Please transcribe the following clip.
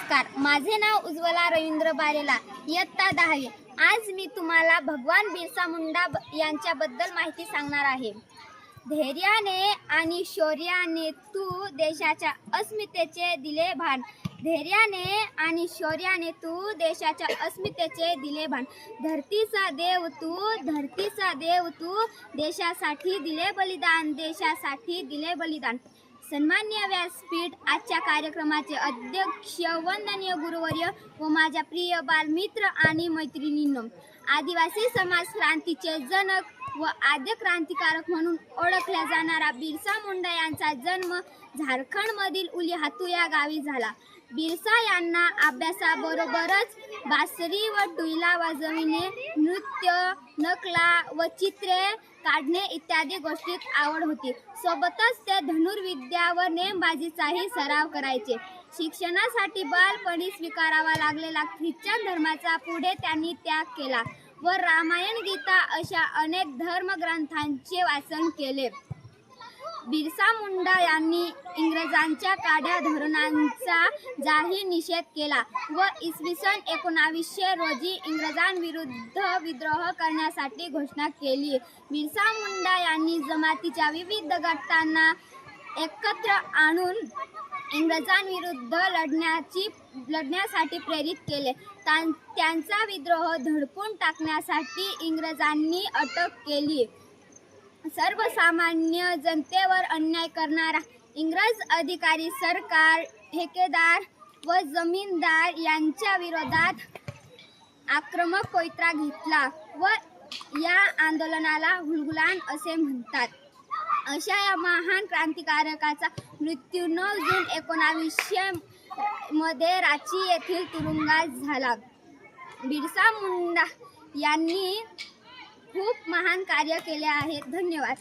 नमस्कार, माझे नाव उज्ज्वला रवींद्र बारेला, इयत्ता 10वी। आज मी तुम्हाला भगवान बिरसा मुंडा यांच्याबद्दल माहिती सांगणार आहे। धैर्याने आणि शौर्याने तू देशाच्या अस्मितेचे दिले भान। धैर्याने आणि शौर्याने तू देशाच्या अस्मितेचे दिले भान। धरतीचा देव तू देशासाठी दिले बलिदान, देशासाठी दिले बलिदान। सन्माननीय व्यासपीठ, आजच्या कार्यक्रमाचे अध्यक्ष वंदनीय गुरुवर्य व माझ्या प्रिय बालमित्र आणि मैत्रिणींनो, आदिवासी समाज क्रांतीचे जनक व आद्य क्रांतिकारक म्हणून ओळखल्या जाणारा बिरसा मुंडा यांचा जन्म झारखंडमधील उलीहातू या गावी झाला। बिरसा यांना अभ्यासाबरोबरच बासरी व टुईला वाजविणे, नृत्य, नकला व चित्रे काढणे इत्यादी गोष्टीत आवड होती। सोबतच ते धनुर्विद्या व नेमबाजीचाही सराव करायचे। शिक्षणासाठी बालपणी स्वीकारावा लागलेला ख्रिश्चन धर्माचा पुढे त्यांनी त्याग केला व रामायण, गीता अशा अनेक धर्मग्रंथांचे वाचन केले। बिरसा मुंडा यांनी इंग्रजांच्या काड्या धोरणांचा जाहीर निषेध केला व इसवी सन 1900 रोजी इंग्रजांविरुद्ध विद्रोह करण्यासाठी घोषणा केली। बिरसा मुंडा यांनी जमातीच्या विविध गटांना एकत्र आणून इंग्रजांविरुद्ध लढण्यासाठी प्रेरित केले। त्यांचा विद्रोह दडपून टाकण्यासाठी इंग्रजांनी अटक केली। सर्वसामान्य जनतेवर अन्याय करणारा इंग्रज अधिकारी, सरकार, ठेकेदार व जमीनदार यांच्या विरोधात आक्रमक पवित्रा घेतला व या आंदोलनाला हुलगुलान असे म्हणतात। अशा या महान क्रांतिकारकाचा मृत्यू 9 जून 1900 मध्ये रांची येथील तुरुंगात झाला। बिरसा मुंडा यांनी खूप महान कार्य केले आहे। धन्यवाद।